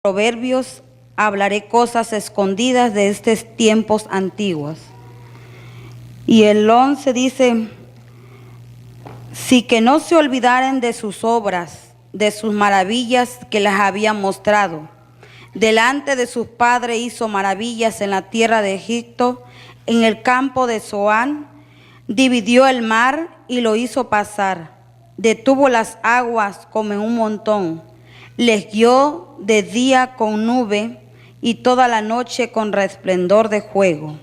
Proverbios hablaré cosas escondidas de estos tiempos antiguos. Y el 11 dice, sí que no se olvidaren de sus obras, de sus maravillas que las había mostrado. Delante de sus padres hizo maravillas en la tierra de Egipto, en el campo de Zoán, dividió el mar y lo hizo pasar. Detuvo las aguas como en un montón. Les guió de día con nube y toda la noche con resplendor de fuego.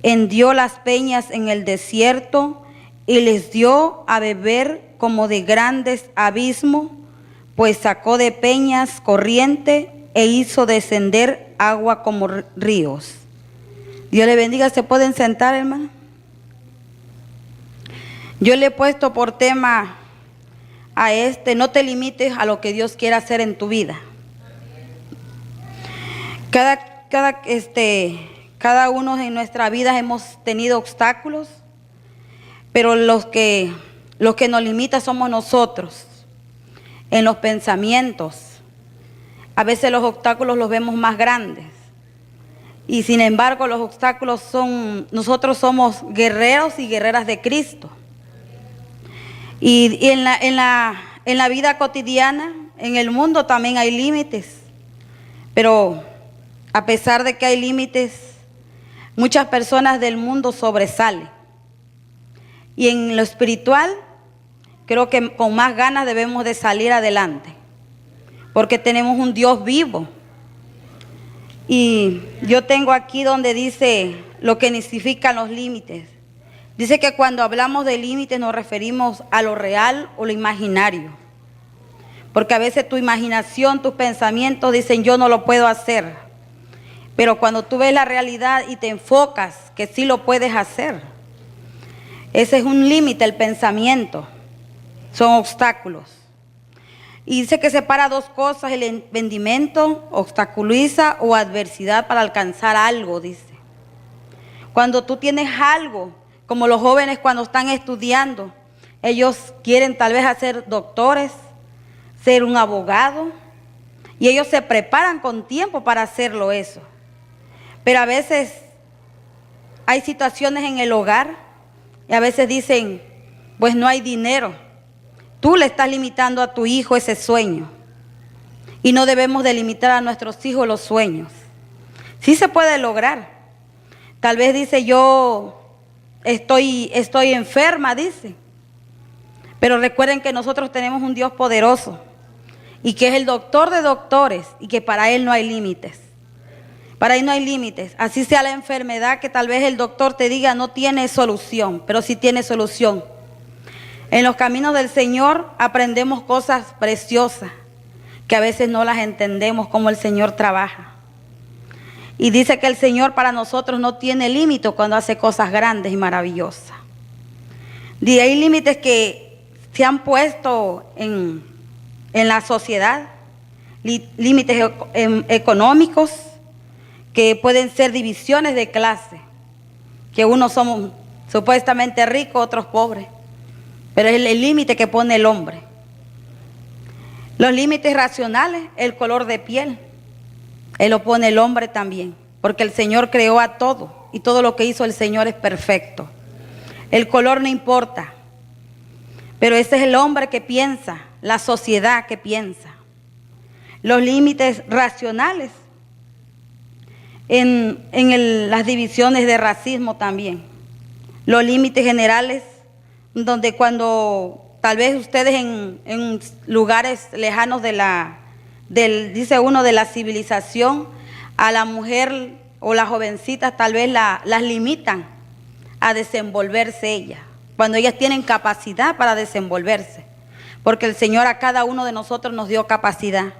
Hendió las peñas en el desierto y les dio a beber como de grandes abismos, pues sacó de peñas corriente e hizo descender agua como ríos. Dios le bendiga. ¿Se pueden sentar, hermano? Yo le he puesto por tema a no te limites a lo que Dios quiere hacer en tu vida. Cada uno en nuestra vida hemos tenido obstáculos, pero los que nos limitan somos nosotros, en los pensamientos. A veces los obstáculos los vemos más grandes, y sin embargo los obstáculos nosotros somos guerreros y guerreras de Cristo. Y en la vida cotidiana, en el mundo también hay límites, pero a pesar de que hay límites, muchas personas del mundo sobresalen. Y en lo espiritual, creo que con más ganas debemos de salir adelante, porque tenemos un Dios vivo. Y yo tengo aquí donde dice lo que significan los límites. Dice que cuando hablamos de límites nos referimos a lo real o lo imaginario. Porque a veces tu imaginación, tus pensamientos dicen yo no lo puedo hacer. Pero cuando tú ves la realidad y te enfocas que sí lo puedes hacer. Ese es un límite, el pensamiento. Son obstáculos. Y dice que separa dos cosas, el impedimento, obstaculiza o adversidad para alcanzar algo, dice. Cuando tú tienes algo, como los jóvenes cuando están estudiando, ellos quieren tal vez ser doctores, ser un abogado, y ellos se preparan con tiempo para hacerlo eso. Pero a veces hay situaciones en el hogar, y a veces dicen, pues no hay dinero. Tú le estás limitando a tu hijo ese sueño. Y no debemos de limitar a nuestros hijos los sueños. Sí se puede lograr. Tal vez dice yo estoy enferma, dice. Pero recuerden que nosotros tenemos un Dios poderoso. Y que es el doctor de doctores. Y que para Él no hay límites. Para Él no hay límites. Así sea la enfermedad que tal vez el doctor te diga no tiene solución. Pero sí tiene solución. En los caminos del Señor aprendemos cosas preciosas que a veces no las entendemos como el Señor trabaja. Y dice que el Señor para nosotros no tiene límite cuando hace cosas grandes y maravillosas. Y hay límites que se han puesto en la sociedad, límites económicos que pueden ser divisiones de clase, que unos somos supuestamente ricos, otros pobres. Pero es el límite que pone el hombre. Los límites racionales, el color de piel, Él lo pone el hombre también. Porque el Señor creó a todo. Y todo lo que hizo el Señor es perfecto. El color no importa. Pero ese es el hombre que piensa, la sociedad que piensa. Los límites racionales, las divisiones de racismo también. Los límites generales, donde cuando tal vez ustedes en lugares lejanos dice uno, de la civilización, a la mujer o las jovencitas tal vez las limitan a desenvolverse ellas, cuando ellas tienen capacidad para desenvolverse, porque el Señor a cada uno de nosotros nos dio capacidad,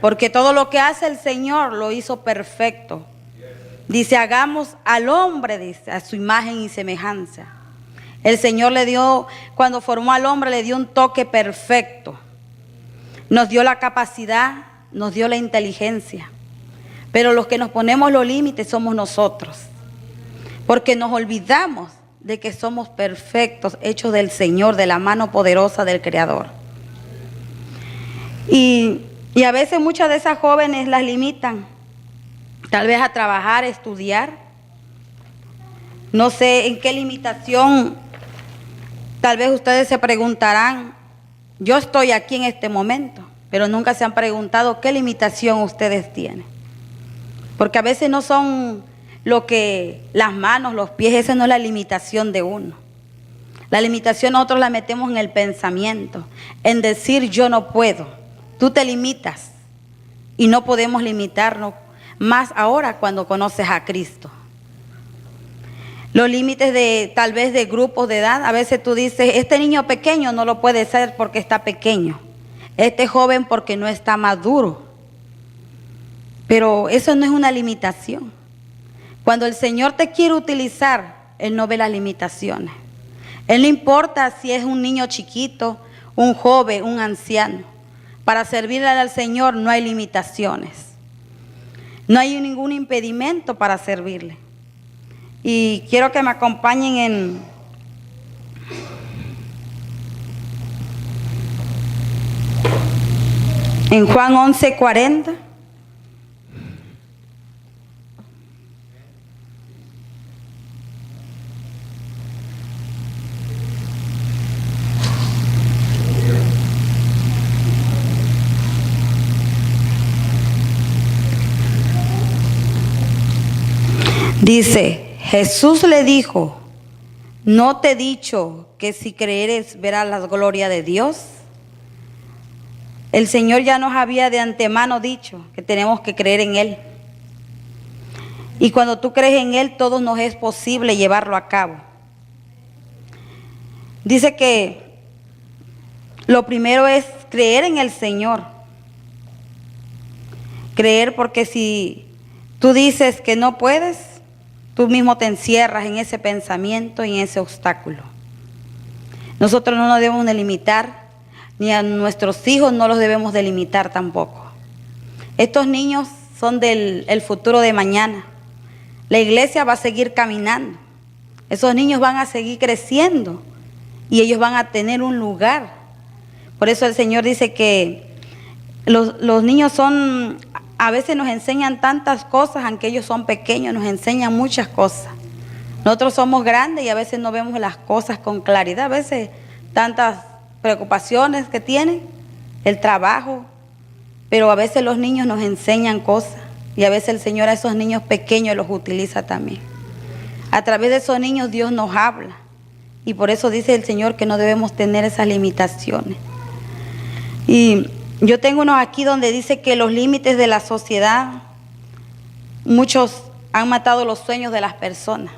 porque todo lo que hace el Señor lo hizo perfecto. Dice, hagamos al hombre, dice, a su imagen y semejanza. El Señor le dio, cuando formó al hombre, le dio un toque perfecto. Nos dio la capacidad, nos dio la inteligencia. Pero los que nos ponemos los límites somos nosotros. Porque nos olvidamos de que somos perfectos, hechos del Señor, de la mano poderosa del Creador. Y Y a veces muchas de esas jóvenes las limitan, tal vez a trabajar, a estudiar. No sé en qué limitación, tal vez ustedes se preguntarán, yo estoy aquí en este momento, pero nunca se han preguntado qué limitación ustedes tienen. Porque a veces no son lo que las manos, los pies, esa no es la limitación de uno. La limitación nosotros la metemos en el pensamiento, en decir yo no puedo. Tú te limitas y no podemos limitarnos más ahora cuando conoces a Cristo. Los límites de tal vez de grupos de edad, a veces tú dices, este niño pequeño no lo puede ser porque está pequeño, este joven porque no está maduro. Pero eso no es una limitación. Cuando el Señor te quiere utilizar, Él no ve las limitaciones. Él no importa si es un niño chiquito, un joven, un anciano. Para servirle al Señor no hay limitaciones. No hay ningún impedimento para servirle. Y quiero que me acompañen en Juan 11:40. Dice, Jesús le dijo, ¿no te he dicho que si creeres verás la gloria de Dios? El Señor ya nos había de antemano dicho que tenemos que creer en Él. Y cuando tú crees en Él, todo nos es posible llevarlo a cabo. Dice que lo primero es creer en el Señor. Creer, porque si tú dices que no puedes, tú mismo te encierras en ese pensamiento y en ese obstáculo. Nosotros no nos debemos de limitar, ni a nuestros hijos no los debemos de limitar tampoco. Estos niños son el futuro de mañana. La iglesia va a seguir caminando. Esos niños van a seguir creciendo y ellos van a tener un lugar. Por eso el Señor dice que los niños son... A veces nos enseñan tantas cosas, aunque ellos son pequeños, nos enseñan muchas cosas. Nosotros somos grandes y a veces no vemos las cosas con claridad. A veces tantas preocupaciones que tienen, el trabajo, pero a veces los niños nos enseñan cosas y a veces el Señor a esos niños pequeños los utiliza también. A través de esos niños Dios nos habla y por eso dice el Señor que no debemos tener esas limitaciones. Y yo tengo unos aquí donde dice que los límites de la sociedad, muchos han matado los sueños de las personas.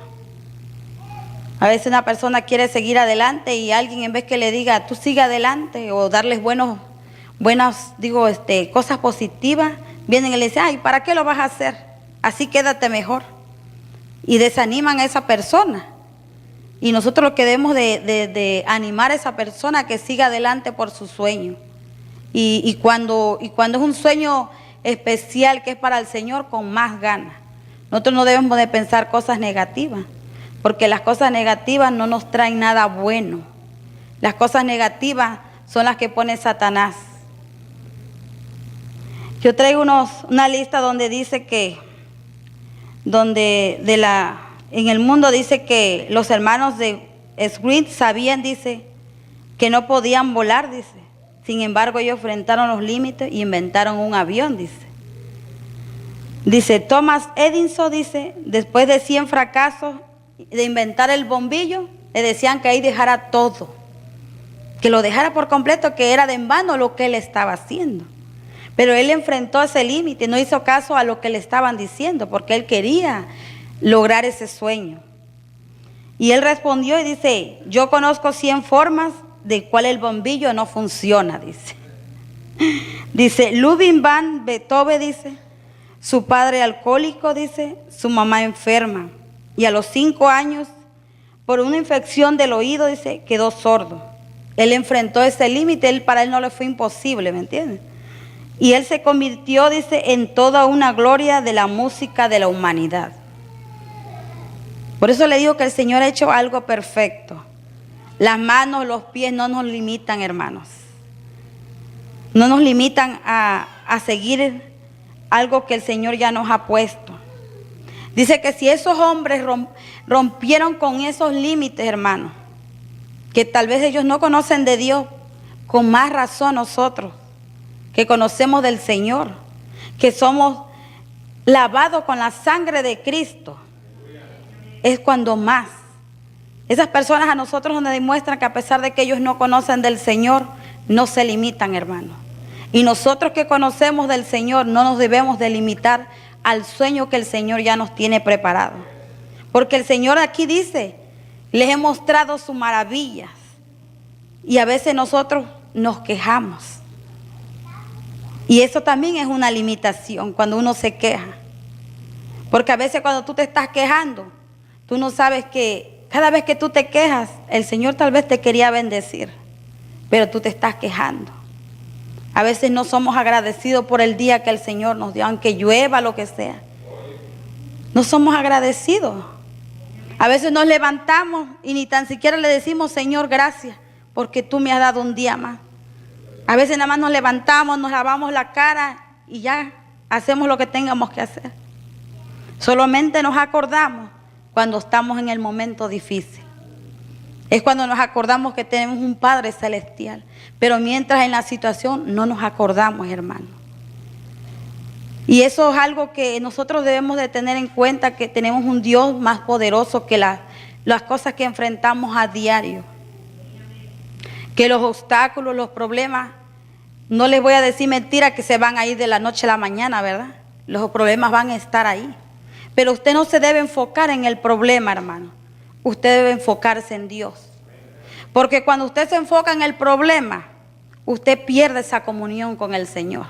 A veces una persona quiere seguir adelante y alguien en vez que le diga, tú sigue adelante o darles cosas positivas, vienen y le dicen, ay, ¿para qué lo vas a hacer? Así quédate mejor. Y desaniman a esa persona. Y nosotros lo que debemos de animar a esa persona que siga adelante por su sueño. Y cuando es un sueño especial que es para el Señor, con más ganas. Nosotros no debemos de pensar cosas negativas, porque las cosas negativas no nos traen nada bueno. Las cosas negativas son las que pone Satanás. Yo traigo una lista donde dice que, en el mundo dice que los hermanos de Smith sabían, dice, que no podían volar, dice. Sin embargo, ellos enfrentaron los límites y inventaron un avión, dice. Dice, Thomas Edison, dice, después de 100 fracasos de inventar el bombillo, le decían que ahí dejara todo. Que lo dejara por completo, que era de en vano lo que él estaba haciendo. Pero él enfrentó ese límite, no hizo caso a lo que le estaban diciendo, porque él quería lograr ese sueño. Y él respondió y dice, yo conozco 100 formas de cuál el bombillo no funciona, dice. Dice, Ludwig van Beethoven, dice, su padre alcohólico, dice, su mamá enferma. Y a los 5 años, por una infección del oído, dice, quedó sordo. Él enfrentó ese límite, para él no le fue imposible, ¿me entiendes? Y él se convirtió, dice, en toda una gloria de la música de la humanidad. Por eso le digo que el Señor ha hecho algo perfecto. Las manos, los pies no nos limitan, hermanos. no nos limitan a seguir algo que el Señor ya nos ha puesto. Dice que si esos hombres rompieron con esos límites, hermanos, que tal vez ellos no conocen de Dios, con más razón nosotros, que conocemos del Señor, que somos lavados con la sangre de Cristo, es cuando más. Esas personas a nosotros nos demuestran que a pesar de que ellos no conocen del Señor, no se limitan, hermanos. Y nosotros que conocemos del Señor no nos debemos de limitar al sueño que el Señor ya nos tiene preparado. Porque el Señor aquí dice, les he mostrado sus maravillas. Y a veces nosotros nos quejamos. Y eso también es una limitación cuando uno se queja. Porque a veces cuando tú te estás quejando, tú no sabes que cada vez que tú te quejas, el Señor tal vez te quería bendecir, pero tú te estás quejando. A veces no somos agradecidos por el día que el Señor nos dio, aunque llueva, lo que sea. No somos agradecidos. A veces nos levantamos y ni tan siquiera le decimos, Señor, gracias, porque tú me has dado un día más. A veces nada más nos levantamos, nos lavamos la cara y ya hacemos lo que tengamos que hacer. Solamente nos acordamos cuando estamos en el momento difícil. Es cuando nos acordamos que tenemos un Padre Celestial. Pero mientras en la situación no nos acordamos, hermano. Y eso es algo que nosotros debemos de tener en cuenta, que tenemos un Dios más poderoso que las cosas que enfrentamos a diario. Que los obstáculos, los problemas, no les voy a decir mentira que se van a ir de la noche a la mañana, ¿verdad? Los problemas van a estar ahí. Pero usted no se debe enfocar en el problema, hermano. Usted debe enfocarse en Dios. Porque cuando usted se enfoca en el problema, usted pierde esa comunión con el Señor.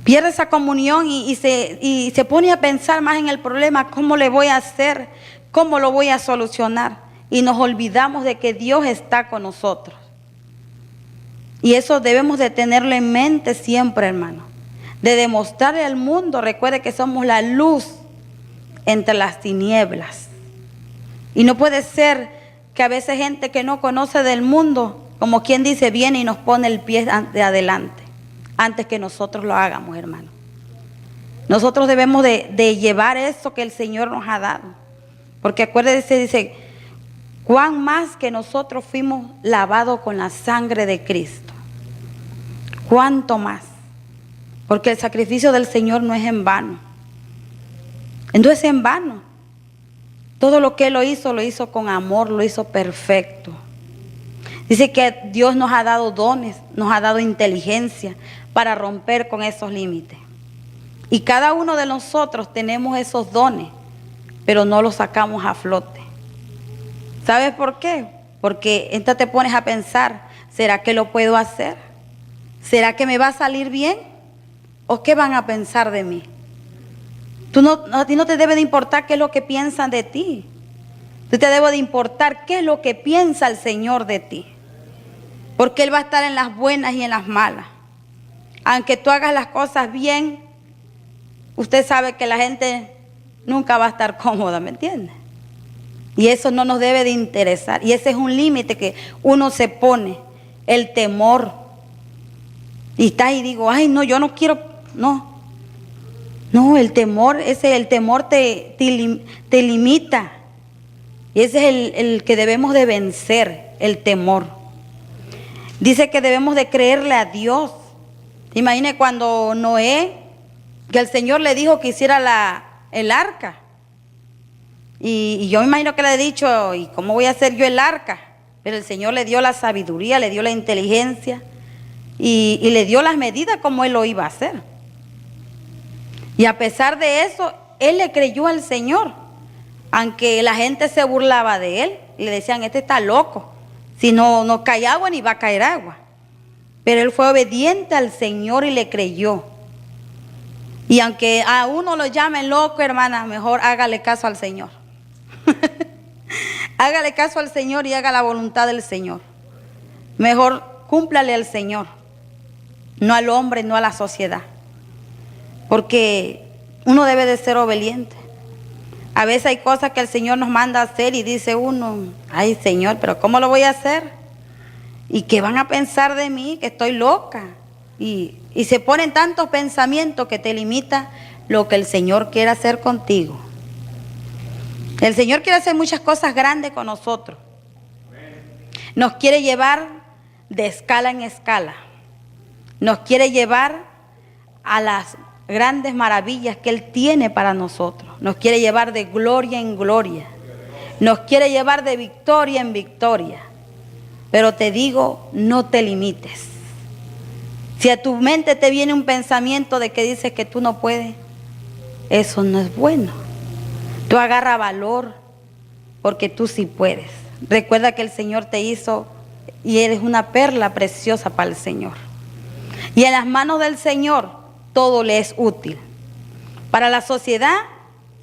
Pierde esa comunión y se pone a pensar más en el problema, cómo le voy a hacer, cómo lo voy a solucionar. Y nos olvidamos de que Dios está con nosotros. Y eso debemos de tenerlo en mente siempre, hermano. De demostrarle al mundo, recuerde que somos la luz entre las tinieblas. Y no puede ser que a veces gente que no conoce del mundo, como quien dice, viene y nos pone el pie de adelante, antes que nosotros lo hagamos, hermano. Nosotros debemos de llevar eso que el Señor nos ha dado. Porque acuérdese, dice, cuán más que nosotros fuimos lavados con la sangre de Cristo. Cuánto más. Porque el sacrificio del Señor no es en vano. No es en vano. Todo lo que Él lo hizo con amor, lo hizo perfecto. Dice que Dios nos ha dado dones, nos ha dado inteligencia para romper con esos límites. Y cada uno de nosotros tenemos esos dones, pero no los sacamos a flote. ¿Sabes por qué? Porque entonces te pones a pensar, ¿será que lo puedo hacer? ¿Será que me va a salir bien? ¿O qué van a pensar de mí? A ti no te debe de importar qué es lo que piensan de ti. Tú te debe de importar qué es lo que piensa el Señor de ti. Porque Él va a estar en las buenas y en las malas. Aunque tú hagas las cosas bien, usted sabe que la gente nunca va a estar cómoda, ¿me entiende? Y eso no nos debe de interesar. Y ese es un límite que uno se pone, el temor. Y está ahí y digo, ay no, yo no quiero, no. No, el temor te limita. Y ese es el que debemos de vencer, el temor. Dice que debemos de creerle a Dios. Imagine cuando Noé, que el Señor le dijo que hiciera el arca. Y yo me imagino que le he dicho, ¿y cómo voy a hacer yo el arca? Pero el Señor le dio la sabiduría, le dio la inteligencia y le dio las medidas como Él lo iba a hacer. Y a pesar de eso, Él le creyó al Señor. Aunque la gente se burlaba de Él y le decían, este está loco. Si no cae agua, ni va a caer agua. Pero Él fue obediente al Señor y le creyó. Y aunque a uno lo llamen loco, hermana, mejor hágale caso al Señor. Hágale caso al Señor y haga la voluntad del Señor. Mejor cúmplale al Señor, no al hombre, no a la sociedad. Porque uno debe de ser obediente. A veces hay cosas que el Señor nos manda a hacer y dice uno, ay Señor, pero ¿cómo lo voy a hacer? ¿Y qué van a pensar de mí? Que estoy loca. Y se ponen tantos pensamientos que te limita lo que el Señor quiere hacer contigo. El Señor quiere hacer muchas cosas grandes con nosotros. Nos quiere llevar de escala en escala. Nos quiere llevar a las grandes maravillas que Él tiene para nosotros. Nos quiere llevar de gloria en gloria. Nos quiere llevar de victoria en victoria. Pero te digo, no te limites. Si a tu mente te viene un pensamiento de que dices que tú no puedes, eso no es bueno. Tú agarra valor, porque tú sí puedes. Recuerda que el Señor te hizo y eres una perla preciosa para el Señor. Y en las manos del Señor todo le es útil. Para la sociedad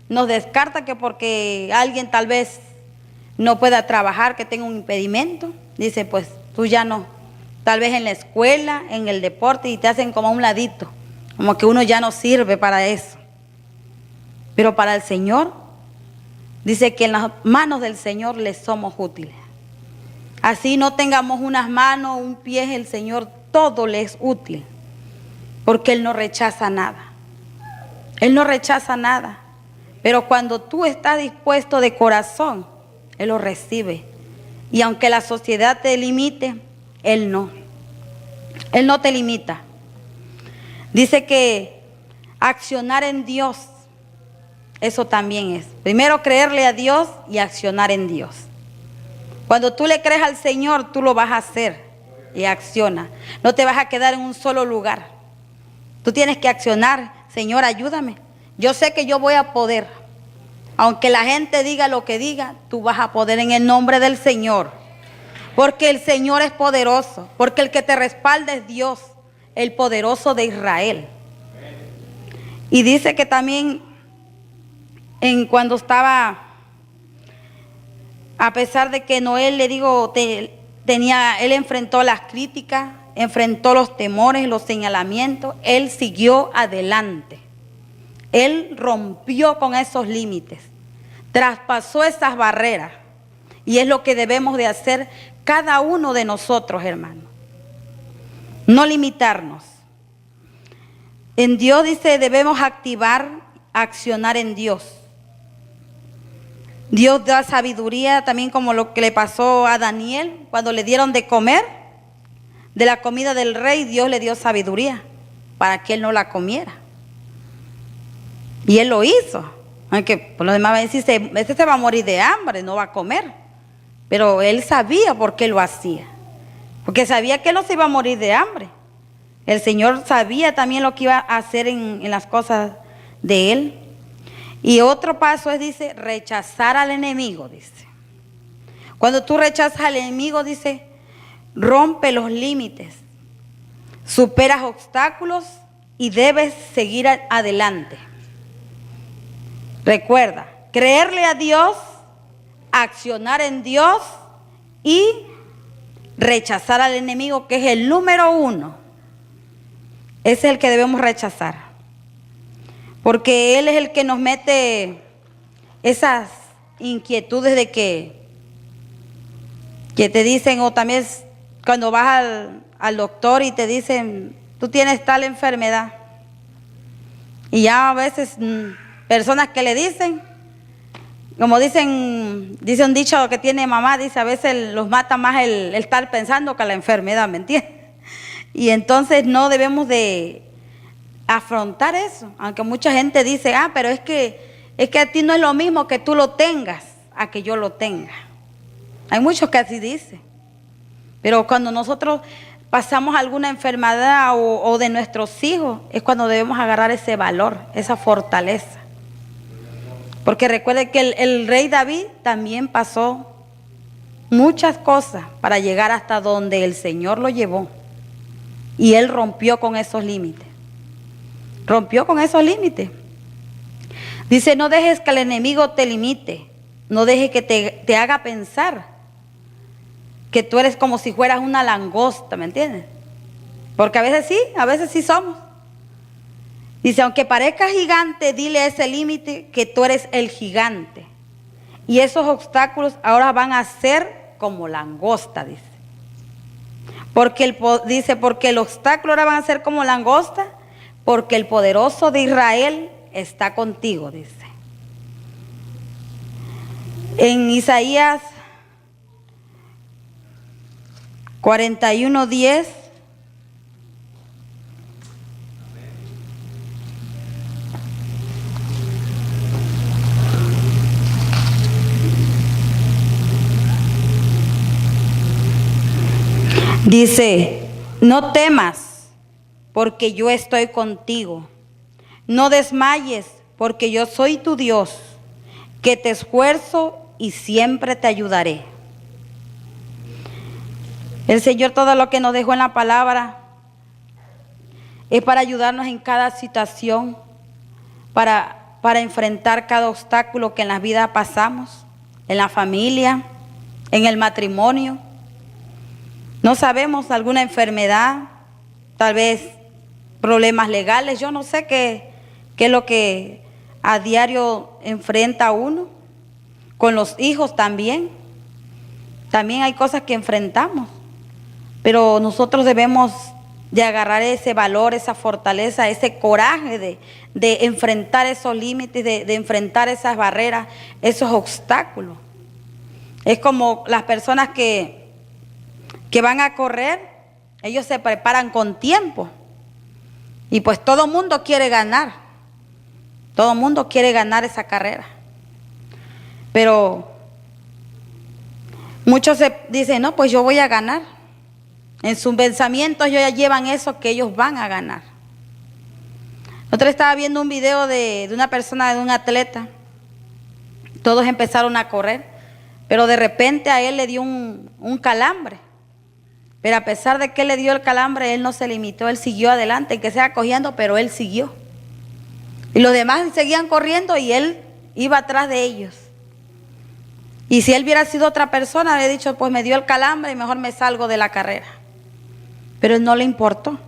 nos descarta que porque alguien tal vez no pueda trabajar, que tenga un impedimento, dice pues tú ya no. Tal vez en la escuela, en el deporte, y te hacen como a un ladito, como que uno ya no sirve para eso. Pero para el Señor, dice que en las manos del Señor le somos útiles. Así no tengamos unas manos, un pie, el Señor todo le es útil, porque Él no rechaza nada. Él no rechaza nada, pero cuando tú estás dispuesto de corazón, Él lo recibe. Y aunque la sociedad te limite, Él no te limita. Dice que accionar en Dios, eso también es. Primero creerle a Dios y accionar en Dios. Cuando tú le crees al Señor, tú lo vas a hacer y acciona. No te vas a quedar en un solo lugar. Tú tienes que accionar. Señor, ayúdame. Yo sé que yo voy a poder. Aunque la gente diga lo que diga, tú vas a poder en el nombre del Señor. Porque el Señor es poderoso. Porque el que te respalda es Dios, el poderoso de Israel. Y dice que también cuando estaba, a pesar de que Noé, le digo, él enfrentó las críticas, enfrentó los temores, los señalamientos, él siguió adelante. Él rompió con esos límites, traspasó esas barreras. Y es lo que debemos de hacer cada uno de nosotros, hermanos. No limitarnos. En Dios dice, debemos accionar en Dios. Dios da sabiduría, también como lo que le pasó a Daniel cuando le dieron de comer de la comida del rey. Dios le dio sabiduría para que él no la comiera, y él lo hizo. Aunque por lo demás va a decir, este se va a morir de hambre, no va a comer, pero él sabía por qué lo hacía, porque sabía que él no se iba a morir de hambre. El Señor sabía también lo que iba a hacer en las cosas de él. Y otro paso es, dice, rechazar al enemigo, dice. Cuando tú rechazas al enemigo, dice, rompe los límites, superas obstáculos y debes seguir adelante. Recuerda, creerle a Dios, accionar en Dios y rechazar al enemigo, que es el número 1. Ese es el que debemos rechazar. Porque Él es el que nos mete esas inquietudes de que te dicen, o también cuando vas al doctor y te dicen, tú tienes tal enfermedad. Y ya a veces personas que le dicen, como dice un dicho que tiene mamá, dice, a veces los mata más el estar pensando que la enfermedad, ¿me entiendes? Y entonces no debemos de afrontar eso, aunque mucha gente dice, pero es que a ti no es lo mismo que tú lo tengas a que yo lo tenga. Hay muchos que así dicen. Pero cuando nosotros pasamos alguna enfermedad o de nuestros hijos, es cuando debemos agarrar ese valor, esa fortaleza. Porque recuerde que el rey David también pasó muchas cosas para llegar hasta donde el Señor lo llevó. Y él rompió con esos límites. Rompió con esos límites. Dice, no dejes que el enemigo te limite. No dejes que te haga pensar que tú eres como si fueras una langosta, ¿me entiendes? Porque a veces sí somos. Dice, aunque parezca gigante, dile a ese límite que tú eres el gigante. Y esos obstáculos ahora van a ser como langosta, dice. Dice, porque el obstáculo ahora van a ser como langosta, porque el poderoso de Israel está contigo, dice. En Isaías 41:10. Dice, no temas, porque yo estoy contigo. No desmayes, porque yo soy tu Dios, que te esfuerzo y siempre te ayudaré. El Señor todo lo que nos dejó en la palabra es para ayudarnos en cada situación, para enfrentar cada obstáculo que en la vida pasamos, en la familia, en el matrimonio. No sabemos, alguna enfermedad, tal vez problemas legales, yo no sé qué es lo que a diario enfrenta uno, con los hijos también. También hay cosas que enfrentamos, pero nosotros debemos de agarrar ese valor, esa fortaleza, ese coraje de enfrentar esos límites, de enfrentar esas barreras, esos obstáculos. Es como las personas que van a correr, ellos se preparan con tiempo. Y pues todo el mundo quiere ganar. Todo el mundo quiere ganar esa carrera. Pero muchos se dicen, no, pues yo voy a ganar. En sus pensamientos ellos ya llevan eso que ellos van a ganar. Otra estaba viendo un video de una persona, de un atleta. Todos empezaron a correr, pero de repente a él le dio un calambre. Pero a pesar de que le dio el calambre, él no se limitó, él siguió adelante, que sea cogiendo, pero él siguió. Y los demás seguían corriendo y él iba atrás de ellos. Y si él hubiera sido otra persona, habría dicho, pues me dio el calambre y mejor me salgo de la carrera. Pero no le importó.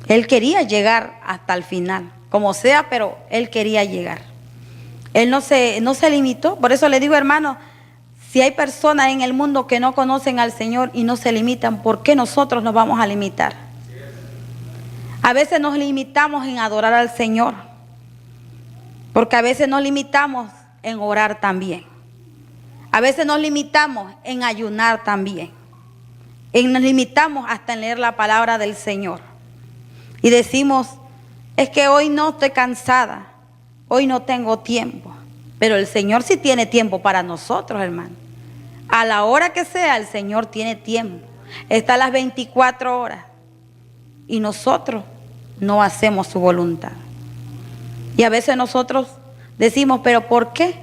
Él quería llegar hasta el final, como sea, pero él quería llegar. Él no se limitó. Por eso le digo, hermano, si hay personas en el mundo que no conocen al Señor y no se limitan, ¿por qué nosotros nos vamos a limitar? A veces nos limitamos en adorar al Señor, porque a veces nos limitamos en orar también. A veces nos limitamos en ayunar también. Nos limitamos hasta en leer la palabra del Señor. Y decimos, es que hoy no estoy cansada, hoy no tengo tiempo. Pero el Señor sí tiene tiempo para nosotros, hermano. A la hora que sea, el Señor tiene tiempo. Está a las 24 horas. Y nosotros no hacemos su voluntad. Y a veces nosotros decimos, ¿pero por qué?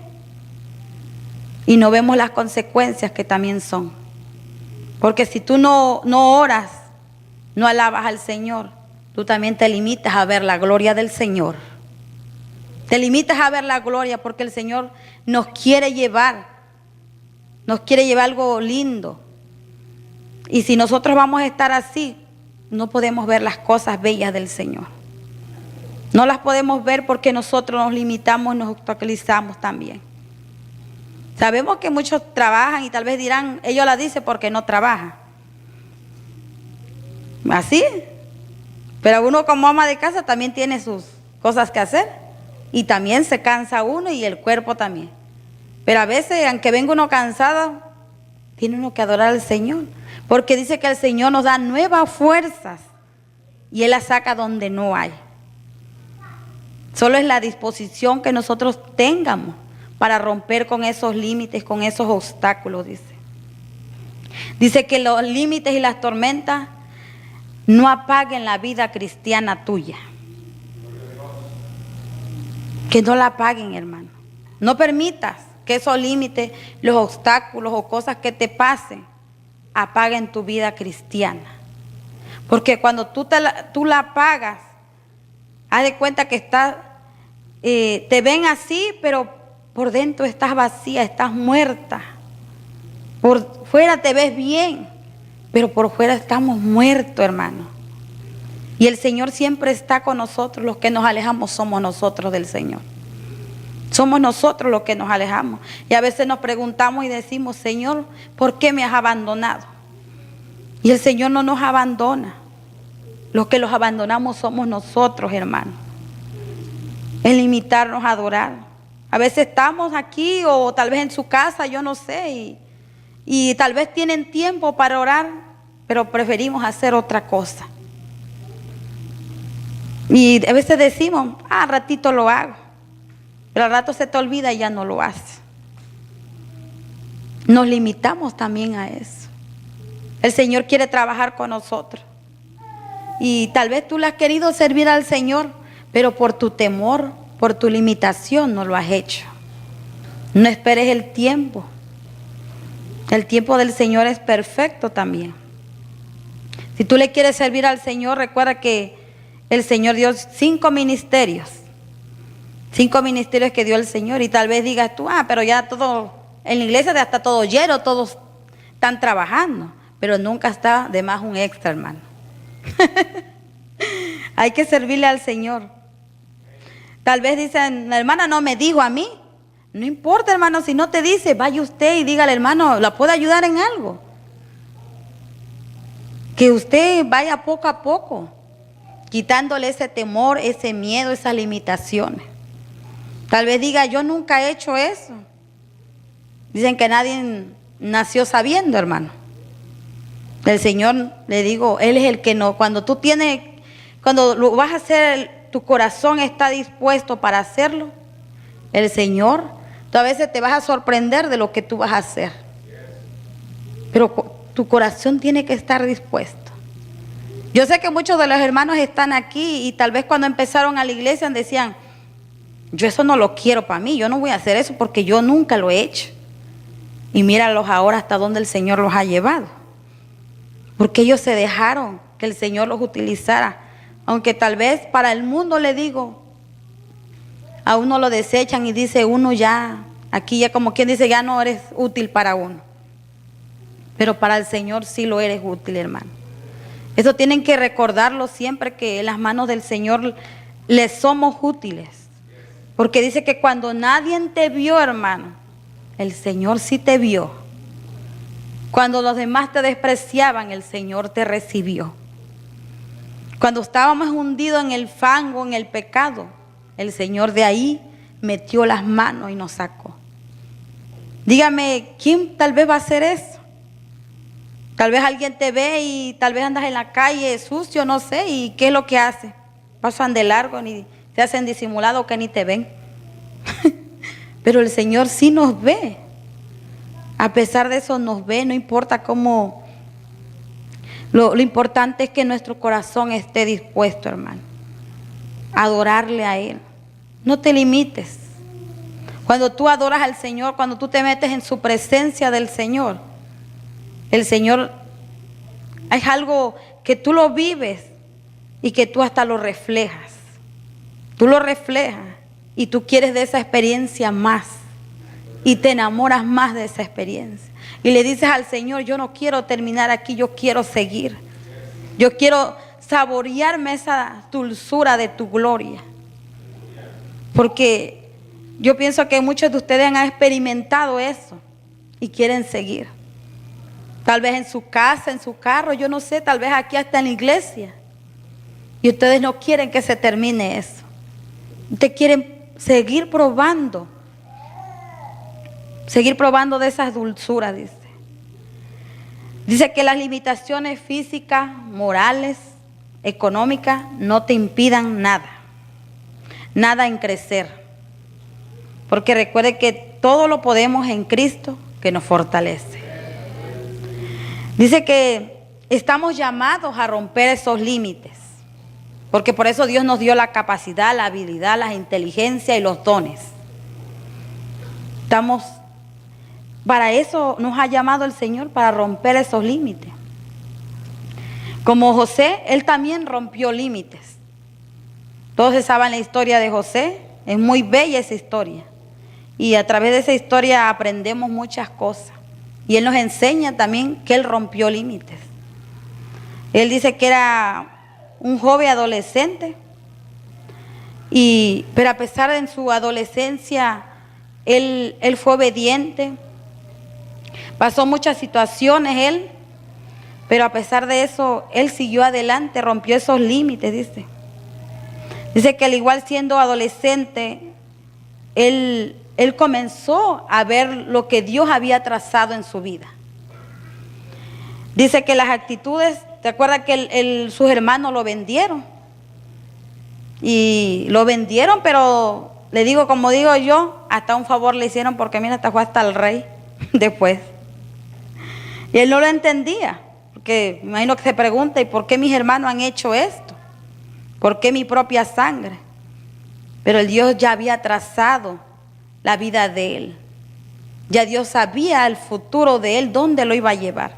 Y no vemos las consecuencias que también son. Porque si tú no oras, no alabas al Señor, tú también te limitas a ver la gloria del Señor. Te limitas a ver la gloria porque el Señor nos quiere llevar algo lindo. Y si nosotros vamos a estar así, no podemos ver las cosas bellas del Señor. No las podemos ver porque nosotros nos limitamos, nos obstaculizamos también. Sabemos que muchos trabajan y tal vez dirán, ellos la dicen porque no trabaja. Así. Pero uno como ama de casa también tiene sus cosas que hacer. Y también se cansa uno y el cuerpo también. Pero a veces, aunque venga uno cansado, tiene uno que adorar al Señor. Porque dice que el Señor nos da nuevas fuerzas y Él las saca donde no hay. Solo es la disposición que nosotros tengamos para romper con esos límites, con esos obstáculos, dice. Dice que los límites y las tormentas no apaguen la vida cristiana tuya. Que no la apaguen, hermano. No permitas que esos límites, los obstáculos o cosas que te pasen, apaguen tu vida cristiana. Porque cuando tú la apagas, haz de cuenta que te ven así, pero por dentro estás vacía, estás muerta. Por fuera te ves bien, pero por fuera estamos muertos, hermano. Y el Señor siempre está con nosotros. Los que nos alejamos somos nosotros del Señor. Somos nosotros los que nos alejamos. Y a veces nos preguntamos y decimos, Señor, ¿por qué me has abandonado? Y el Señor no nos abandona. Los que los abandonamos somos nosotros, hermanos. En limitarnos a adorar. A veces estamos aquí o tal vez en su casa, yo no sé, y tal vez tienen tiempo para orar, pero preferimos hacer otra cosa. Y a veces decimos, al ratito lo hago, pero al rato se te olvida y ya no lo haces. Nos limitamos también a eso. El Señor quiere trabajar con nosotros. Y tal vez tú le has querido servir al Señor, pero por tu temor, por tu limitación no lo has hecho. No esperes el tiempo. El tiempo del Señor es perfecto también. Si tú le quieres servir al Señor, recuerda que el Señor dio 5 ministerios. 5 ministerios que dio el Señor. Y tal vez digas tú, pero ya todo, en la iglesia ya está todo lleno, todos están trabajando. Pero nunca está de más un extra, hermano. Hay que servirle al Señor. Tal vez dicen, la hermana no me dijo a mí. No importa, hermano, si no te dice, vaya usted y dígale, hermano, ¿la puede ayudar en algo? Que usted vaya poco a poco, quitándole ese temor, ese miedo, esas limitaciones. Tal vez diga, yo nunca he hecho eso. Dicen que nadie nació sabiendo, hermano. El Señor, le digo, Él es el que no, cuando lo vas a hacer, tu corazón está dispuesto para hacerlo, el Señor, tú a veces te vas a sorprender de lo que tú vas a hacer. Pero tu corazón tiene que estar dispuesto. Yo sé que muchos de los hermanos están aquí y tal vez cuando empezaron a la iglesia decían, yo eso no lo quiero para mí, yo no voy a hacer eso porque yo nunca lo he hecho. Y míralos ahora hasta donde el Señor los ha llevado. Porque ellos se dejaron que el Señor los utilizara. Aunque tal vez para el mundo, le digo, a uno lo desechan y dice uno ya, aquí ya como quien dice, ya no eres útil para uno. Pero para el Señor sí lo eres útil, hermano. Eso tienen que recordarlo siempre, que en las manos del Señor les somos útiles. Porque dice que cuando nadie te vio, hermano, el Señor sí te vio. Cuando los demás te despreciaban, el Señor te recibió. Cuando estábamos hundidos en el fango, en el pecado, el Señor de ahí metió las manos y nos sacó. Dígame, ¿quién tal vez va a hacer eso? Tal vez alguien te ve y tal vez andas en la calle sucio, no sé, y ¿qué es lo que hace? Pasan de largo, ni te hacen disimulado que ni te ven. Pero el Señor sí nos ve. A pesar de eso nos ve, no importa cómo. Lo importante es que nuestro corazón esté dispuesto, hermano, a adorarle a Él. No te limites. Cuando tú adoras al Señor, cuando tú te metes en su presencia del Señor, el Señor es algo que tú lo vives y que tú hasta lo reflejas. Tú lo reflejas y tú quieres de esa experiencia más y te enamoras más de esa experiencia. Y le dices al Señor, yo no quiero terminar aquí, yo quiero seguir. Yo quiero saborearme esa dulzura de tu gloria. Porque yo pienso que muchos de ustedes han experimentado eso y quieren seguir. Tal vez en su casa, en su carro, yo no sé, tal vez aquí hasta en la iglesia. Y ustedes no quieren que se termine eso. Ustedes quieren seguir probando. Seguir probando de esas dulzuras, dice. Dice que las limitaciones físicas, morales, económicas, no te impidan nada. Nada en crecer. Porque recuerde que todo lo podemos en Cristo que nos fortalece. Dice que estamos llamados a romper esos límites. Porque por eso Dios nos dio la capacidad, la habilidad, la inteligencia y los dones. Para eso nos ha llamado el Señor, para romper esos límites. Como José, él también rompió límites. Todos saben la historia de José, es muy bella esa historia. Y a través de esa historia aprendemos muchas cosas. Y él nos enseña también que él rompió límites. Él dice que era un joven adolescente, pero a pesar de su adolescencia, él fue obediente. Pasó muchas situaciones él, Pero a pesar de eso, él siguió adelante, rompió esos límites, dice. Dice que al igual siendo adolescente, él comenzó a ver lo que Dios había trazado en su vida. Dice que las actitudes, ¿te acuerdas que sus hermanos lo vendieron? Y lo vendieron, pero le digo, como digo yo, hasta un favor le hicieron, porque mira, hasta fue hasta el rey después. Y él no lo entendía, porque me imagino que se pregunta, ¿y por qué mis hermanos han hecho esto? ¿Por qué mi propia sangre? Pero el Dios ya había trazado la vida de él. Ya Dios sabía el futuro de él, dónde lo iba a llevar.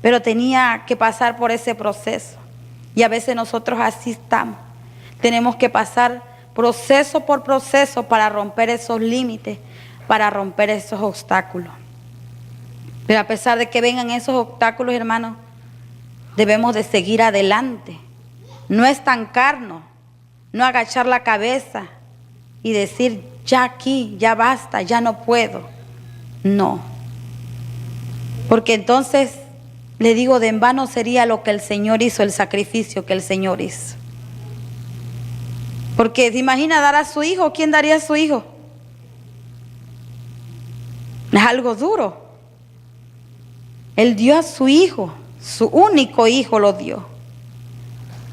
Pero tenía que pasar por ese proceso. Y a veces nosotros así estamos. Tenemos que pasar proceso por proceso para romper esos límites, para romper esos obstáculos. Pero a pesar de que vengan esos obstáculos, hermanos, debemos de seguir adelante. No estancarnos, no agachar la cabeza y decir, ya aquí, ya basta, ya no puedo. No. Porque entonces, le digo, de en vano sería lo que el Señor hizo, el sacrificio que el Señor hizo. Porque se imagina dar a su hijo, ¿quién daría a su hijo? Es algo duro. Él dio a su hijo, su único hijo lo dio.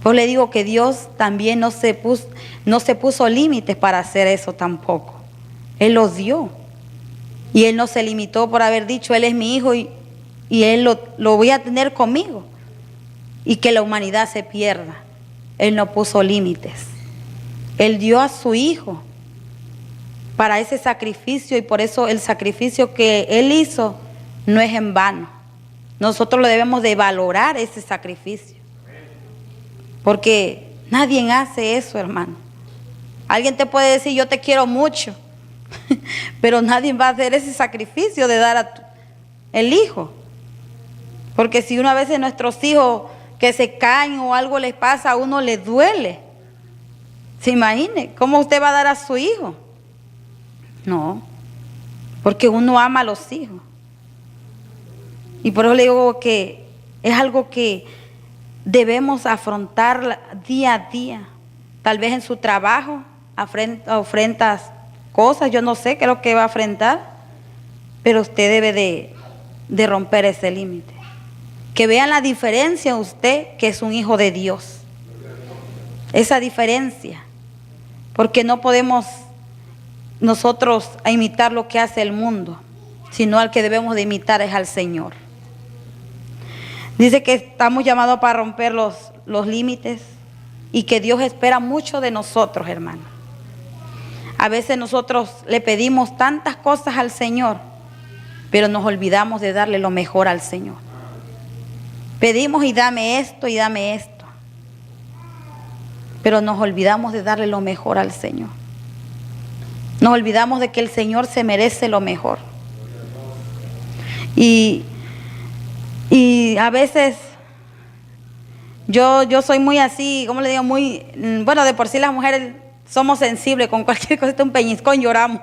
Pues le digo que Dios también no se puso límites para hacer eso tampoco. Él lo dio. Y Él no se limitó por haber dicho, Él es mi hijo y Él lo voy a tener conmigo. Y que la humanidad se pierda. Él no puso límites. Él dio a su hijo para ese sacrificio, y por eso el sacrificio que Él hizo no es en vano. Nosotros lo debemos de valorar, ese sacrificio. Porque nadie hace eso, hermano. Alguien te puede decir, yo te quiero mucho, pero nadie va a hacer ese sacrificio de dar a el hijo. Porque si una vez nuestros hijos que se caen o algo les pasa, a uno le duele. ¿Se imagine? ¿Cómo usted va a dar a su hijo? No, porque uno ama a los hijos. Y por eso le digo que es algo que debemos afrontar día a día. Tal vez en su trabajo afrentas cosas, yo no sé qué es lo que va a afrontar, pero usted debe de romper ese límite. Que vean la diferencia en usted, que es un hijo de Dios. Esa diferencia. Porque no podemos nosotros imitar lo que hace el mundo, sino al que debemos de imitar es al Señor. Dice que estamos llamados para romper los límites y que Dios espera mucho de nosotros, hermanos. A veces nosotros le pedimos tantas cosas al Señor, pero nos olvidamos de darle lo mejor al Señor. Pedimos y dame esto y dame esto, pero nos olvidamos de darle lo mejor al Señor. Nos olvidamos de que el Señor se merece lo mejor. Y a veces yo soy muy así, ¿cómo le digo? Muy, bueno, de por sí las mujeres somos sensibles, con cualquier cosita, un peñiscón lloramos.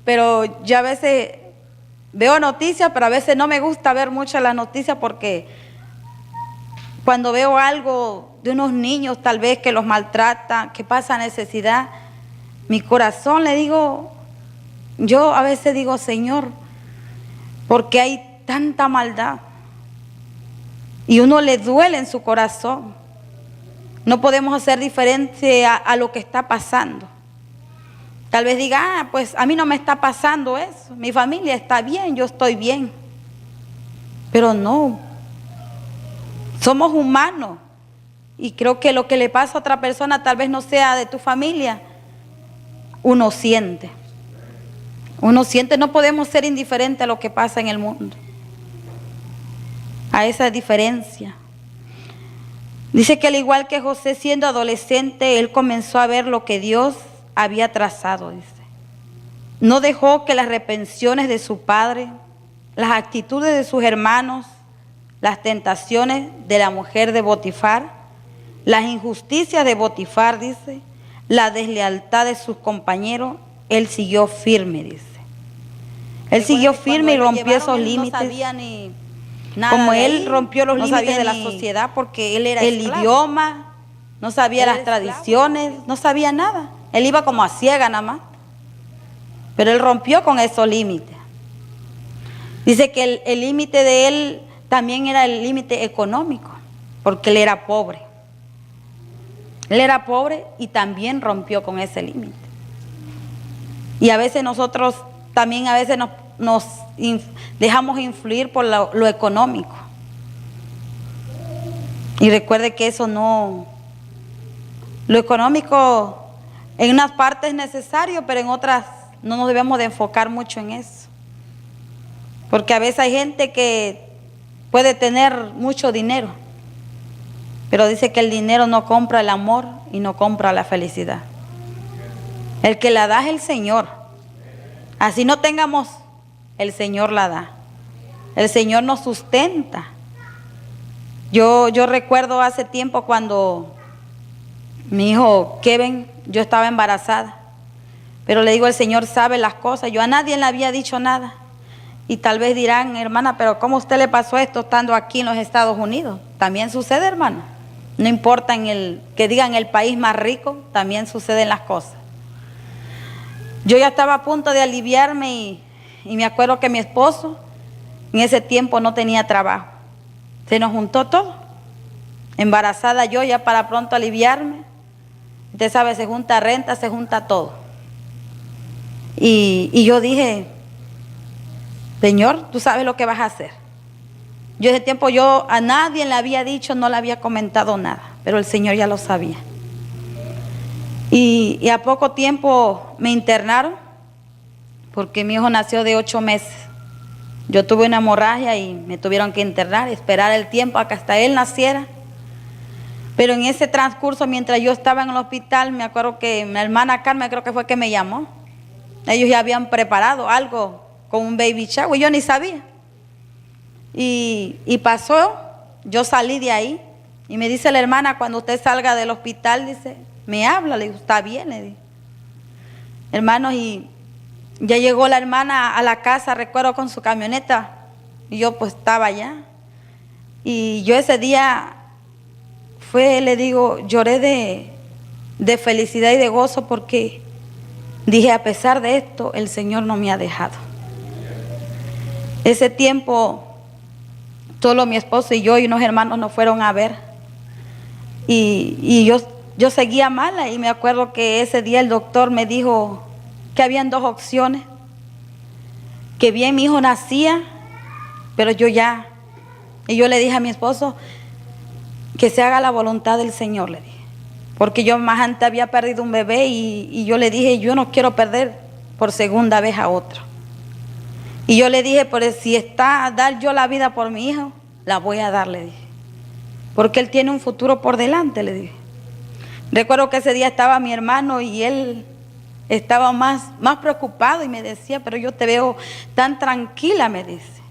Pero yo a veces veo noticias, pero a veces no me gusta ver mucho las noticias, porque cuando veo algo de unos niños tal vez que los maltratan, que pasa necesidad, mi corazón, le digo, yo a veces digo, Señor, ¿por qué hay tanta maldad? Y uno le duele en su corazón. No podemos hacer diferente a lo que está pasando. Tal vez diga, pues a mí no me está pasando eso, mi familia está bien, yo estoy bien. Pero no, somos humanos. Y creo que lo que le pasa a otra persona tal vez no sea de tu familia. Uno siente, no podemos ser indiferentes a lo que pasa en el mundo, a esa diferencia. Dice que al igual que José, siendo adolescente, él comenzó a ver lo que Dios había trazado, dice. No dejó que las reprensiones de su padre, las actitudes de sus hermanos, las tentaciones de la mujer de Potifar, las injusticias de Potifar, dice, la deslealtad de sus compañeros, él siguió firme, dice. Él siguió firme y rompió esos límites. No sabía nada. Como de él ahí, rompió los no límites sabía de la ni sociedad porque él era el esclavo. idioma, no sabía Era las esclavo. tradiciones, no sabía nada. Él iba como a ciega nada más. Pero él rompió con esos límites. Dice que el límite de él también era el límite económico, porque él era pobre. Él era pobre y también rompió con ese límite. Y a veces nosotros también nos dejamos influir por lo económico. Y recuerde que eso no, lo económico en unas partes es necesario, pero en otras no nos debemos de enfocar mucho en eso. Porque a veces hay gente que puede tener mucho dinero, pero dice que el dinero no compra el amor y no compra la felicidad. El que la da es el Señor. Así no tengamos, el Señor la da. El Señor nos sustenta. Yo recuerdo hace tiempo cuando mi hijo Kevin, yo estaba embarazada, pero le digo, el Señor sabe las cosas. Yo a nadie le había dicho nada. Y tal vez dirán, hermana, pero ¿cómo a usted le pasó esto estando aquí en los Estados Unidos? También sucede, hermano. No importa que digan el país más rico, también suceden las cosas. Yo ya estaba a punto de aliviarme y me acuerdo que mi esposo en ese tiempo no tenía trabajo. Se nos juntó todo. Embarazada yo ya para pronto aliviarme. Usted sabe, se junta renta, se junta todo. Y yo dije, Señor, tú sabes lo que vas a hacer. Yo ese tiempo yo a nadie le había dicho, no le había comentado nada, pero el Señor ya lo sabía. Y a poco tiempo me internaron porque mi hijo nació de 8 meses. Yo tuve una hemorragia y me tuvieron que internar, esperar el tiempo a que hasta él naciera. Pero en ese transcurso, mientras yo estaba en el hospital, me acuerdo que mi hermana Carmen creo que fue que me llamó. Ellos ya habían preparado algo con un baby shower, yo ni sabía. Y pasó, yo salí de ahí y me dice la hermana, cuando usted salga del hospital, dice, me habla, le digo, está bien, le digo. Hermanos, y ya llegó la hermana a la casa, recuerdo, con su camioneta, y yo pues estaba allá. Y yo ese día le digo, lloré de felicidad y de gozo porque dije, a pesar de esto, el Señor no me ha dejado. Ese tiempo, solo mi esposo y yo y unos hermanos nos fueron a ver. Y yo seguía mala y me acuerdo que ese día el doctor me dijo que habían 2 opciones. Que bien mi hijo nacía, pero yo ya. Y yo le dije a mi esposo que se haga la voluntad del Señor, le dije. Porque yo más antes había perdido un bebé y yo le dije, yo no quiero perder por segunda vez a otro. Y yo le dije, pero si está a dar yo la vida por mi hijo, la voy a dar, le dije. Porque él tiene un futuro por delante, le dije. Recuerdo que ese día estaba mi hermano y él estaba más preocupado y me decía, pero yo te veo tan tranquila, me dice,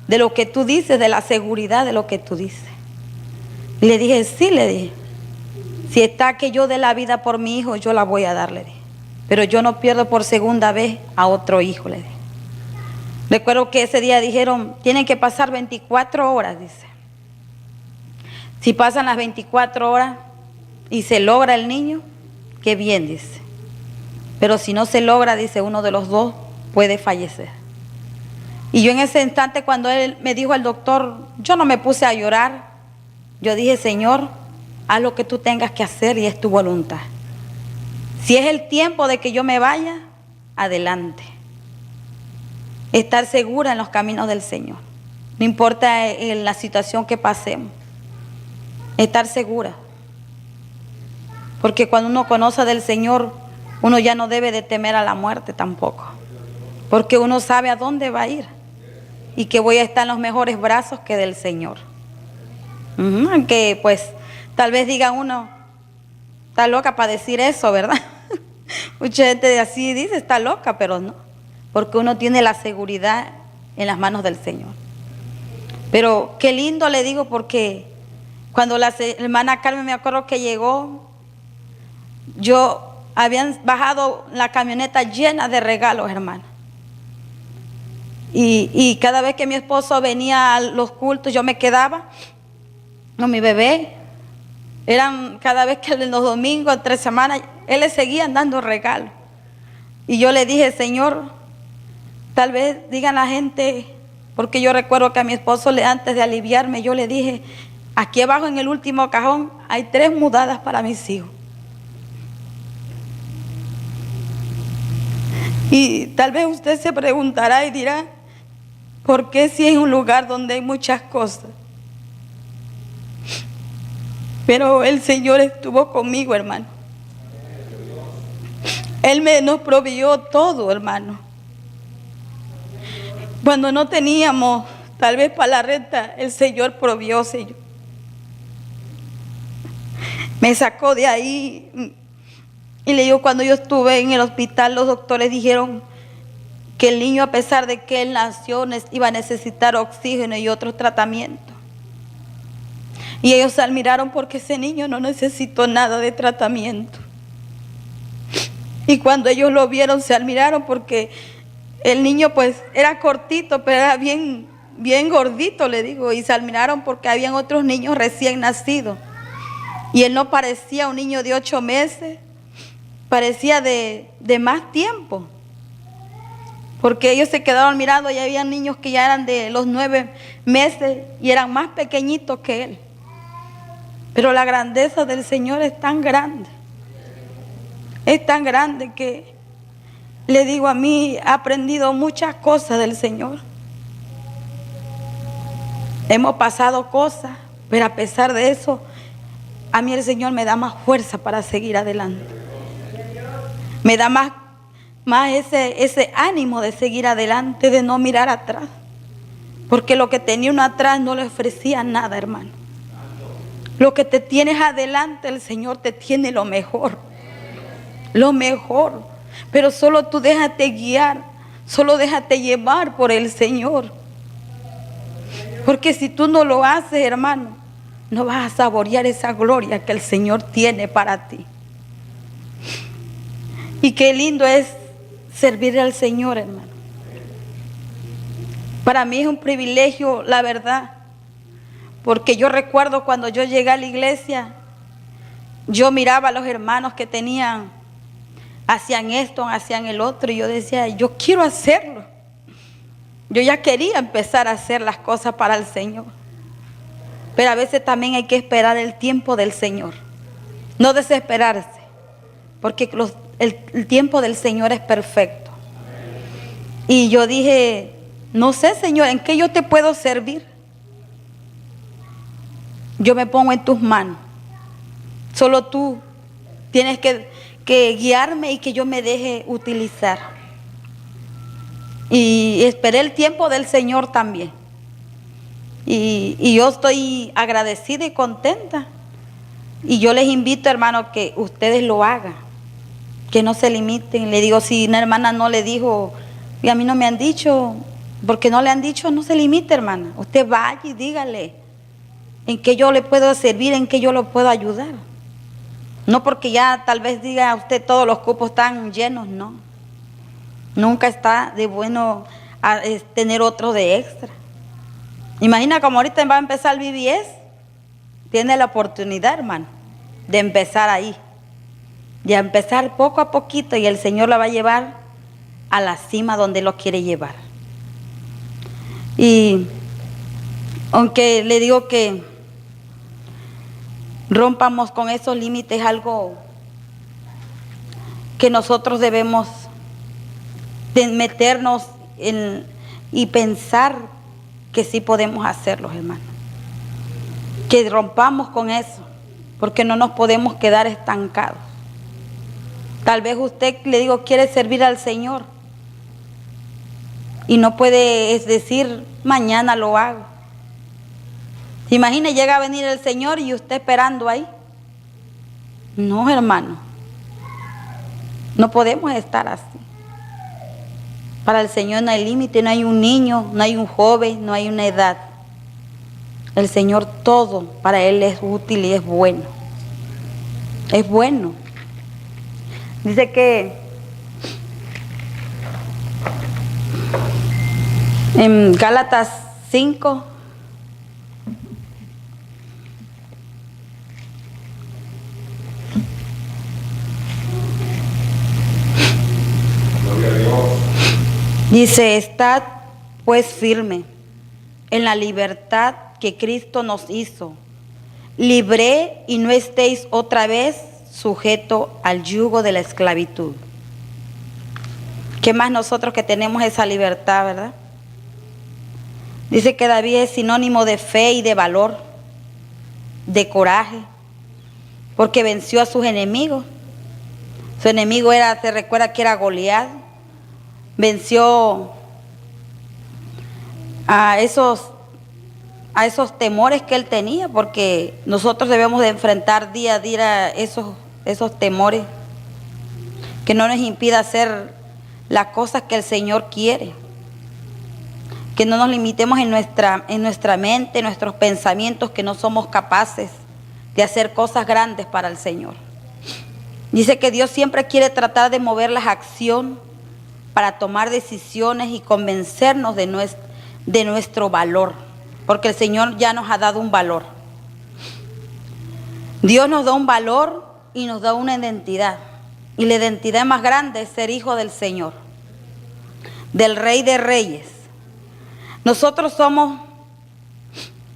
de lo que tú dices, de la seguridad de lo que tú dices. Y le dije, sí, le dije, si está que yo dé la vida por mi hijo, yo la voy a dar, le dije. Pero yo no pierdo por segunda vez a otro hijo, le dije. Recuerdo que ese día dijeron, tienen que pasar 24 horas, dice. Si pasan las 24 horas y se logra el niño, qué bien, dice. Pero si no se logra, dice, uno de los dos puede fallecer. Y yo en ese instante, cuando él me dijo al doctor, yo no me puse a llorar. Yo dije, Señor, haz lo que tú tengas que hacer y es tu voluntad. Si es el tiempo de que yo me vaya, adelante. Estar segura en los caminos del Señor. No importa en la situación que pasemos. Estar segura. Porque cuando uno conoce del Señor, uno ya no debe de temer a la muerte tampoco. Porque uno sabe a dónde va a ir. Y que voy a estar en los mejores brazos que del Señor. Aunque pues tal vez diga uno, está loca para decir eso, ¿verdad? Mucha gente así dice, está loca, pero no. Porque uno tiene la seguridad en las manos del Señor. Pero qué lindo, le digo, porque cuando la hermana Carmen, me acuerdo que llegó, habían bajado la camioneta llena de regalos, hermana. Y cada vez que mi esposo venía a los cultos, yo me quedaba con mi bebé. Eran cada vez que los domingos, 3 semanas, él le seguía dando regalos. Y yo le dije, Señor, tal vez digan la gente, porque yo recuerdo que a mi esposo, antes de aliviarme, yo le dije, aquí abajo en el último cajón hay 3 mudadas para mis hijos. Y tal vez usted se preguntará y dirá, ¿por qué si es un lugar donde hay muchas cosas? Pero el Señor estuvo conmigo, hermano. Él nos proveyó todo, hermano. Cuando no teníamos, tal vez para la renta, el Señor provió, Señor. Me sacó de ahí. Y le digo, cuando yo estuve en el hospital, los doctores dijeron que el niño, a pesar de que él nació, iba a necesitar oxígeno y otros tratamientos. Y ellos se admiraron porque ese niño no necesitó nada de tratamiento. Y cuando ellos lo vieron, se admiraron porque el niño pues era cortito, pero era bien gordito, le digo. Y se admiraron porque habían otros niños recién nacidos. Y él no parecía un niño de 8 meses, parecía de más tiempo. Porque ellos se quedaron mirando y había niños que ya eran de los 9 meses y eran más pequeñitos que él. Pero la grandeza del Señor es tan grande. Es tan grande que le digo, a mí he aprendido muchas cosas del Señor. Hemos pasado cosas, pero a pesar de eso, a mí el Señor me da más fuerza para seguir adelante. Me da más ese ánimo de seguir adelante, de no mirar atrás. Porque lo que tenía uno atrás no le ofrecía nada, hermano. Lo que te tienes adelante, el Señor te tiene lo mejor. Lo mejor. Pero solo tú déjate guiar, solo déjate llevar por el Señor. Porque si tú no lo haces, hermano, no vas a saborear esa gloria que el Señor tiene para ti. Y qué lindo es servir al Señor, hermano. Para mí es un privilegio, la verdad. Porque yo recuerdo cuando yo llegué a la iglesia, yo miraba a los hermanos que hacían esto, hacían el otro, y yo decía, yo quiero hacerlo. Yo ya quería empezar a hacer las cosas para el Señor. Pero a veces también hay que esperar el tiempo del Señor. No desesperarse, porque el tiempo del Señor es perfecto. Y yo dije, no sé, Señor, ¿en qué yo te puedo servir? Yo me pongo en tus manos. Solo tú tienes que guiarme y que yo me deje utilizar. Y esperé el tiempo del Señor también. Y yo estoy agradecida y contenta. Y yo les invito, hermano, que ustedes lo hagan. Que no se limiten. Le digo, si una hermana no le dijo, y a mí no me han dicho, porque no le han dicho, no se limite, hermana. Usted vaya y dígale en qué yo le puedo servir, en qué yo lo puedo ayudar. No porque ya tal vez diga usted todos los cupos están llenos, no. Nunca está de bueno tener otro de extra. Imagina como ahorita va a empezar el BBS, tiene la oportunidad, hermano, de empezar ahí. De empezar poco a poquito y el Señor la va a llevar a la cima donde lo quiere llevar. Y aunque le digo que rompamos con esos límites, algo que nosotros debemos de meternos y pensar que sí podemos hacerlo, hermano. Que rompamos con eso, porque no nos podemos quedar estancados. Tal vez usted, le digo, quiere servir al Señor y no puede decir, mañana lo hago. Imagine, llega a venir el Señor y usted esperando ahí. No, hermano. No podemos estar así. Para el Señor no hay límite, no hay un niño, no hay un joven, no hay una edad. El Señor todo para Él es útil y es bueno. Es bueno. Dice que En Gálatas 5. Dice, estad pues firme en la libertad que Cristo nos hizo. Libre y no estéis otra vez sujeto al yugo de la esclavitud. ¿Qué más nosotros que tenemos esa libertad, verdad? Dice que David es sinónimo de fe y de valor, de coraje, porque venció a sus enemigos. Su enemigo era, se recuerda que era Goliat. Venció a esos temores que él tenía, porque nosotros debemos de enfrentar día a día esos temores que no nos impida hacer las cosas que el Señor quiere, que no nos limitemos en nuestra mente, en nuestros pensamientos, que no somos capaces de hacer cosas grandes para el Señor. Dice que Dios siempre quiere tratar de mover la acción para tomar decisiones y convencernos de nuestro valor, porque el Señor ya nos ha dado un valor. Dios nos da un valor y nos da una identidad, y la identidad más grande es ser hijo del Señor, del Rey de Reyes. Nosotros somos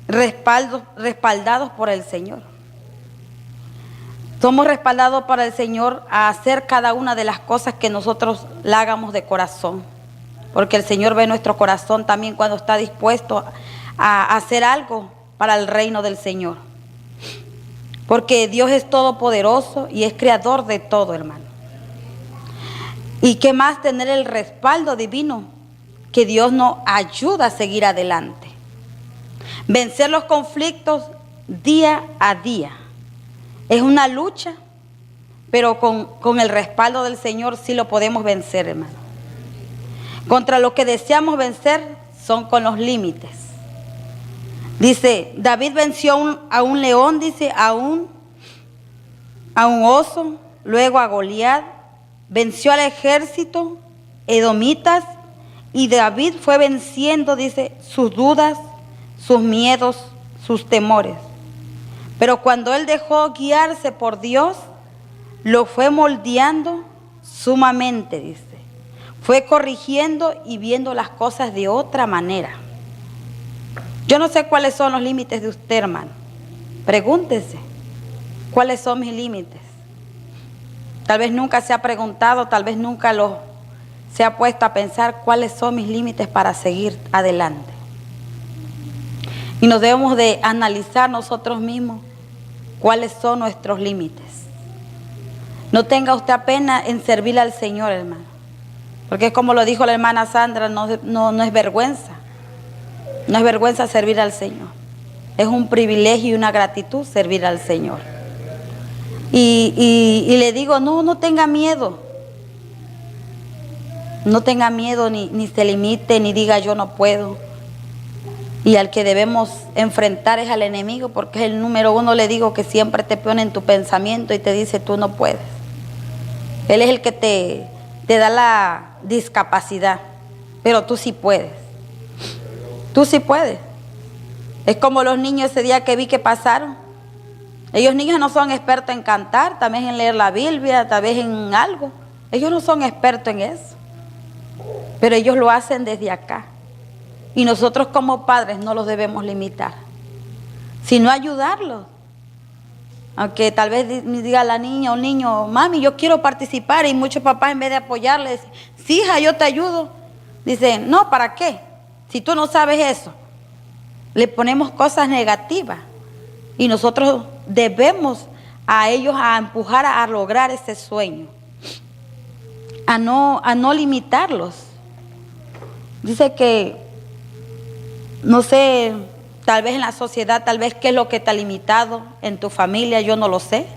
respaldados por el Señor. Somos respaldados para el Señor a hacer cada una de las cosas que nosotros la hagamos de corazón. Porque el Señor ve nuestro corazón también cuando está dispuesto a hacer algo para el reino del Señor. Porque Dios es todopoderoso y es creador de todo, hermano. Y qué más tener el respaldo divino, que Dios nos ayuda a seguir adelante. Vencer los conflictos día a día. Es una lucha, pero con el respaldo del Señor sí lo podemos vencer, hermano. Contra lo que deseamos vencer son con los límites. Dice, David venció a un león, dice, a un oso, luego a Goliat, venció al ejército edomitas, y David fue venciendo, dice, sus dudas, sus miedos, sus temores. Pero cuando él dejó guiarse por Dios, lo fue moldeando sumamente, dice. Fue corrigiendo y viendo las cosas de otra manera. Yo no sé cuáles son los límites de usted, hermano. Pregúntese, ¿cuáles son mis límites? Tal vez nunca se ha preguntado, tal vez nunca se ha puesto a pensar cuáles son mis límites para seguir adelante. Y nos debemos de analizar nosotros mismos cuáles son nuestros límites. No tenga usted pena en servir al Señor, hermano. Porque es como lo dijo la hermana Sandra, no es vergüenza. No es vergüenza servir al Señor. Es un privilegio y una gratitud servir al Señor. Y le digo, no tenga miedo. No tenga miedo, ni se limite, ni diga yo no puedo. Y al que debemos enfrentar es al enemigo, porque es el número uno, le digo, que siempre te pone en tu pensamiento y te dice tú no puedes. Él es el que te da la discapacidad, pero tú sí puedes. Tú sí puedes. Es como los niños ese día que vi que pasaron. Ellos niños no son expertos en cantar, tal vez en leer la Biblia, tal vez en algo. Ellos no son expertos en eso, pero ellos lo hacen desde acá. Y nosotros como padres no los debemos limitar, sino ayudarlos. Aunque tal vez me diga la niña o niño, mami, yo quiero participar, y muchos papás en vez de apoyarle, dicen, sí, hija, yo te ayudo. Dicen, no, ¿para qué? Si tú no sabes eso. Le ponemos cosas negativas y nosotros debemos a ellos a empujar a lograr ese sueño, a no limitarlos. Dice que, no sé, tal vez en la sociedad, tal vez qué es lo que te ha limitado en tu familia, yo no lo sé.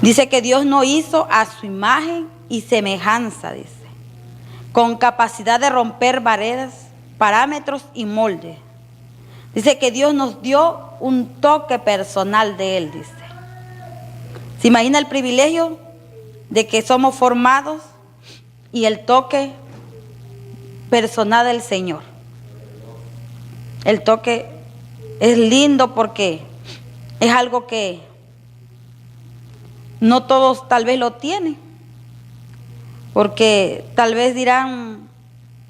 Dice que Dios nos hizo a su imagen y semejanza, dice, con capacidad de romper barreras, parámetros y moldes. Dice que Dios nos dio un toque personal de Él, dice. ¿Se imagina el privilegio de que somos formados y el toque personal del Señor. El toque es lindo porque es algo que no todos tal vez lo tienen. Porque tal vez dirán,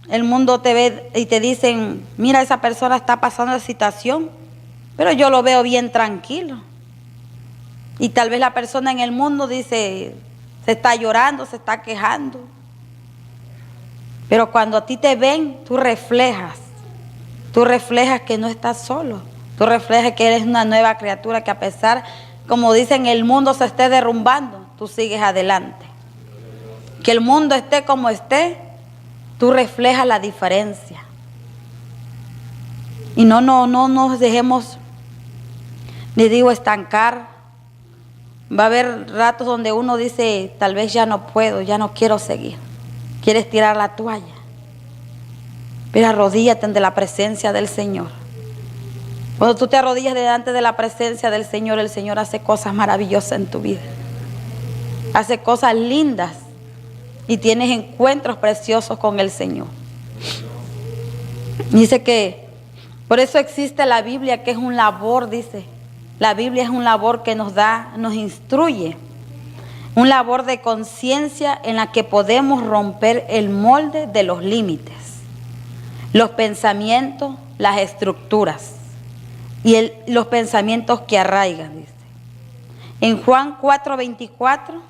el mundo te ve y te dicen, mira, esa persona está pasando esa situación, pero yo lo veo bien tranquilo. Y tal vez la persona en el mundo dice, se está llorando, se está quejando. Pero cuando a ti te ven, tú reflejas que no estás solo. Tú reflejas que eres una nueva criatura, que a pesar, como dicen, el mundo se esté derrumbando, tú sigues adelante. Que el mundo esté como esté, tú reflejas la diferencia. Y no nos dejemos, les digo, estancar. Va a haber ratos donde uno dice, tal vez ya no puedo, ya no quiero seguir. Quieres tirar la toalla. Pero arrodíllate ante la presencia del Señor. Cuando tú te arrodillas delante de la presencia del Señor, el Señor hace cosas maravillosas en tu vida. Hace cosas lindas y tienes encuentros preciosos con el Señor. Dice que por eso existe la Biblia, que es un labor, dice. La Biblia es un labor que nos instruye. Un labor de conciencia en la que podemos romper el molde de los límites, los pensamientos, las estructuras y los pensamientos que arraigan, dice. En Juan 4:24